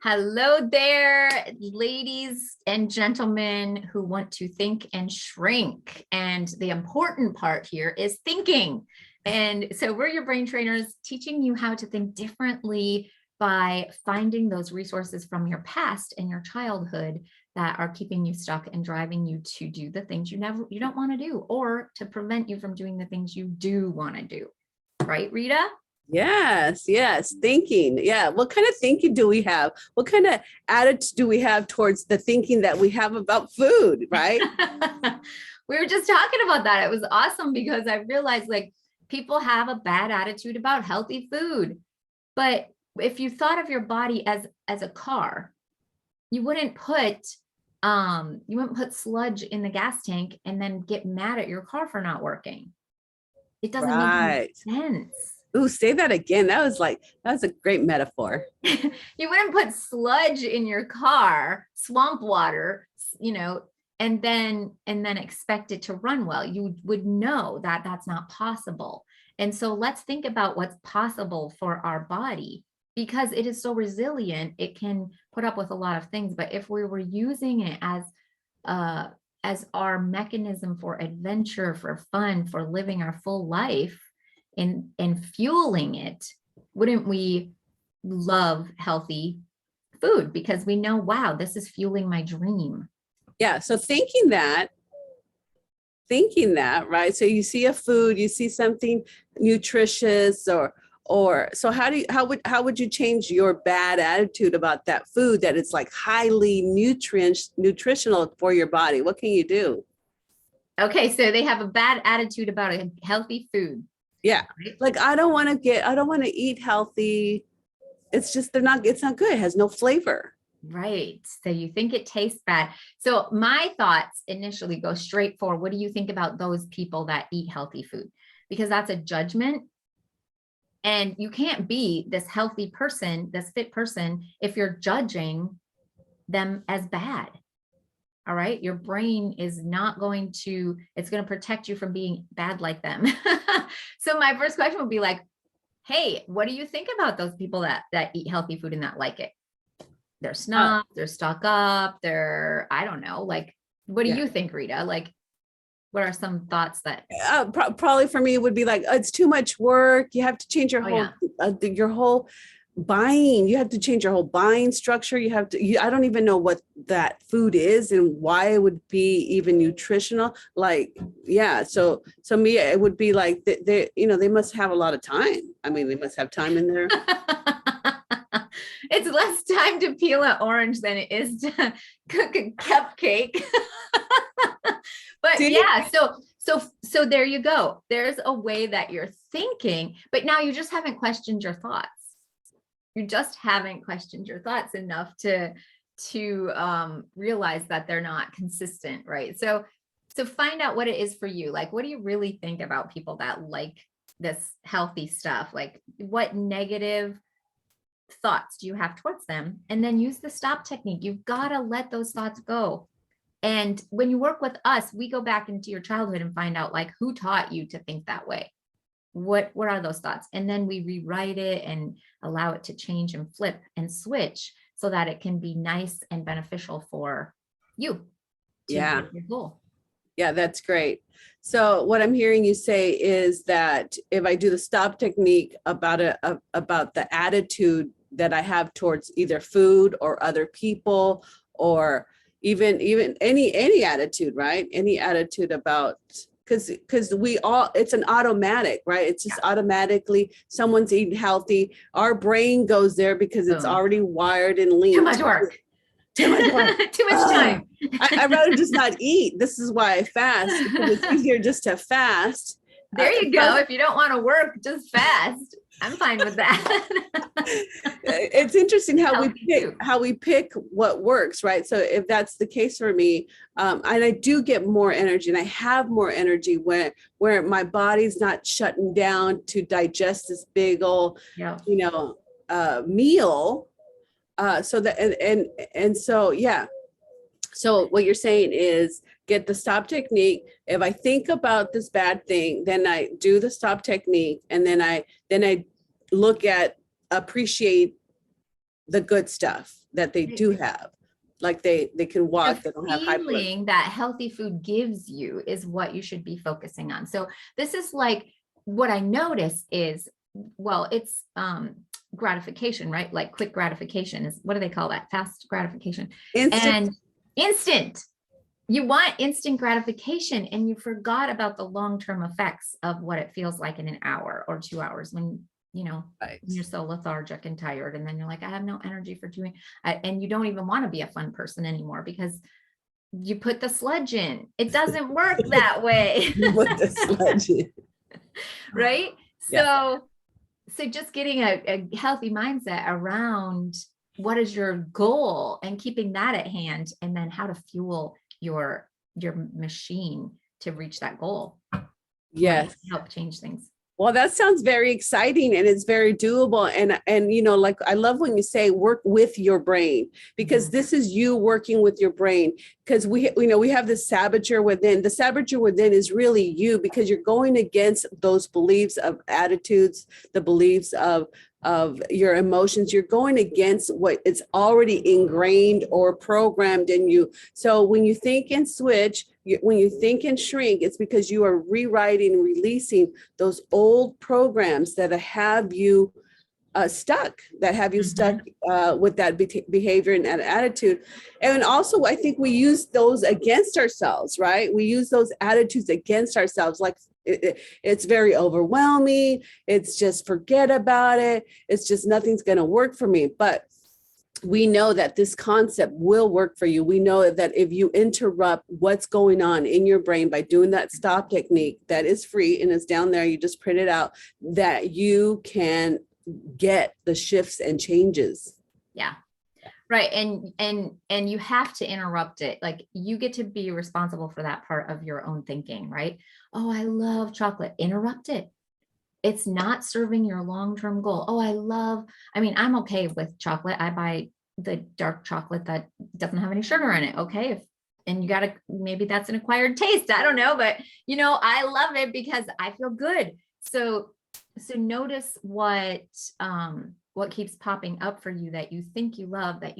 Hello there, ladies and gentlemen who want to think and shrink. And the important part here is thinking. And so we're your brain trainers teaching you how to think differently by finding those resources from your past and your childhood that are keeping you stuck and driving you to do the things you don't want to do, or to prevent you from doing the things you do want to do. Right, Rita? Yes. Thinking. Yeah. What kind of thinking do we have? What kind of attitude do we have towards the thinking that we have about food, right? We were just talking about that. It was awesome because I realized like people have a bad attitude about healthy food. But if you thought of your body as a car, you wouldn't put sludge in the gas tank and then get mad at your car for not working. It doesn't make any Right. sense. Ooh, say that again. That was a great metaphor. You wouldn't put sludge in your car, swamp water, and then expect it to run well. You would know that that's not possible. And so let's think about what's possible for our body, because it is so resilient. It can put up with a lot of things. But if we were using it as our mechanism for adventure, for fun, for living our full life, and fueling it, wouldn't we love healthy food? Because we know, wow, this is fueling my dream. Yeah. So thinking that, right? So you see a food, you see something nutritious, or so how would you change your bad attitude about that food that it's like highly nutritional for your body? What can you do? Okay, so they have a bad attitude about a healthy food. Yeah. Like I don't want to eat healthy. It's not good. It has no flavor. Right. So you think it tastes bad. So my thoughts initially go straight for, what do you think about those people that eat healthy food? Because that's a judgment. And you can't be this healthy person, this fit person, if you're judging them as bad. All right. Your brain is not going to, it's going to protect you from being bad like them. So my first question would be like, hey, what do you think about those people that eat healthy food and that like it? They're snobs, they're stuck up, I don't know. Like, what do you think, Rita? Like, what are some thoughts that? Probably for me, it would be like, it's too much work. You have to change your whole buying. You have to change your whole buying structure. I don't even know what that food is and why it would be even nutritional. Like, yeah. So me, it would be like, they must have a lot of time. I mean, they must have time in there. It's less time to peel an orange than it is to cook a cupcake. But yeah, so there you go. There's a way that you're thinking, but now you just haven't questioned your thoughts. You just haven't questioned your thoughts enough to realize that they're not consistent, right? So find out what it is for you. Like, what do you really think about people that like this healthy stuff? Like, what negative thoughts do you have towards them? And then use the stop technique. You've got to let those thoughts go. And when you work with us, we go back into your childhood and find out, like, who taught you to think that way? What are those thoughts? And then we rewrite it and allow it to change and flip and switch so that it can be nice and beneficial for you to get your goal. Yeah, that's great. So what I'm hearing you say is that if I do the stop technique about the attitude that I have towards either food or other people, or even any attitude, right? Any attitude about, because it's an automatic, right? It's just automatically someone's eating healthy. Our brain goes there because it's already wired and linked. Too much work. Too much time. I'd rather just not eat. This is why I fast, because it's easier just to fast. There you go. If you don't want to work, just fast. I'm fine with that. It's interesting how we pick what works, right? So if that's the case for me, and I do get more energy, and I have more energy where my body's not shutting down to digest this big old, meal. So that so yeah. So what you're saying is get the stop technique. If I think about this bad thing, then I do the stop technique, and then I appreciate the good stuff that they do have. Like they can walk, they don't have high blood. Feeling that healthy food gives you is what you should be focusing on. So this is like, what I notice is, well, it's gratification, right? Like quick gratification is, what do they call that? Fast gratification. And instant. You want instant gratification, and you forgot about the long-term effects of what it feels like in an hour or 2 hours when, you know, Right. you're so lethargic and tired, and then you're like, I have no energy for doing, and you don't even want to be a fun person anymore because you put the sludge in. It doesn't work that way. With the sludge in. Right? Yeah. So just getting a healthy mindset around what is your goal and keeping that at hand, and then how to fuel your machine to reach that goal. Yes. Help change things. Well, that sounds very exciting, and it's very doable. And you know, like I love when you say work with your brain, because this is you working with your brain. Because we have this saboteur within. The saboteur within is really you, because you're going against those beliefs of attitudes, the beliefs of your emotions. You're going against what it's already ingrained or programmed in you. So when you think and switch, when you think and shrink, it's because you are rewriting and releasing those old programs that have you stuck, with that behavior and that attitude. And also, I think we use those against ourselves, right? We use those attitudes against ourselves, like it's very overwhelming. It's just forget about it. It's just nothing's going to work for me. But we know that this concept will work for you. We know that if you interrupt what's going on in your brain by doing that stop technique that is free and it's down there, you just print it out, that you can get the shifts and changes. Yeah. Right. And you have to interrupt it. Like, you get to be responsible for that part of your own thinking, right? Oh, I love chocolate. Interrupt it. It's not serving your long-term goal. Oh, I'm okay with chocolate. I buy the dark chocolate that doesn't have any sugar in it. Okay. And you maybe that's an acquired taste. I don't know, but I love it because I feel good. So notice what keeps popping up for you that you think you love, that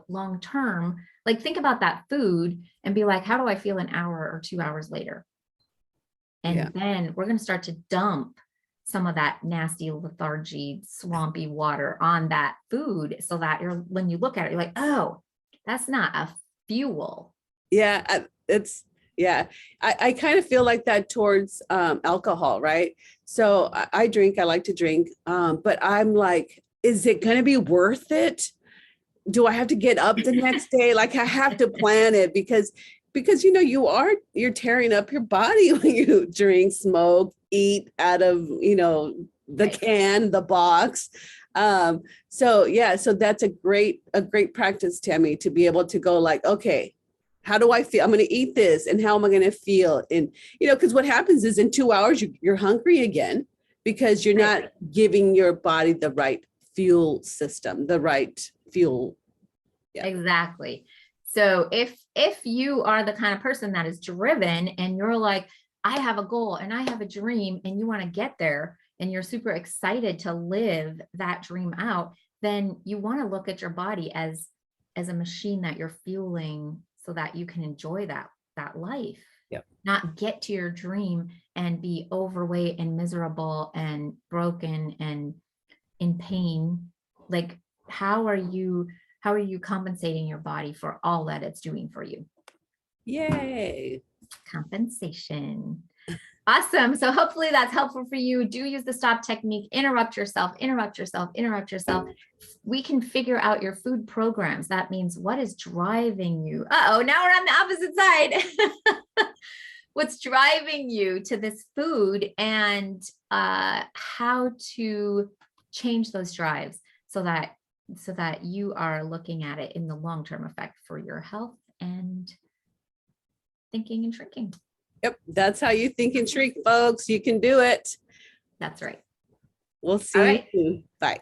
long-term. Like, think about that food and be like, how do I feel an hour or 2 hours later? And then we're going to start to dump some of that nasty, lethargy, swampy water on that food, so that when you look at it, you're like, oh, that's not a fuel. Yeah, I kind of feel like that towards alcohol, right? So I drink, I like to drink, but I'm like, is it going to be worth it? Do I have to get up the next day? Like, I have to plan it because you're tearing up your body when you drink, smoke, eat out of, the can, the box. So that's a great practice, Tammy, to be able to go like, okay, how do I feel? I'm going to eat this, and how am I going to feel? And, because what happens is in 2 hours, you're hungry again, because you're not giving your body the right fuel system, the right fuel. Yeah. Exactly. So if you are the kind of person that is driven, and you're like, I have a goal and I have a dream, and you want to get there, and you're super excited to live that dream out, then you want to look at your body as a machine that you're fueling, so that you can enjoy that life. Yep. Not get to your dream and be overweight and miserable and broken and in pain. Like, how are you compensating your body for all that it's doing for you? Yay. Compensation. Awesome. So hopefully that's helpful for you. Do use the stop technique. Interrupt yourself. We can figure out your food programs. That means, what is driving you? Uh-oh, now we're on the opposite side. What's driving you to this food, and how to change those drives so that you are looking at it in the long-term effect for your health and thinking and shrinking. Yep. That's how you think and shrink, folks. You can do it. That's right. We'll see you soon. Bye.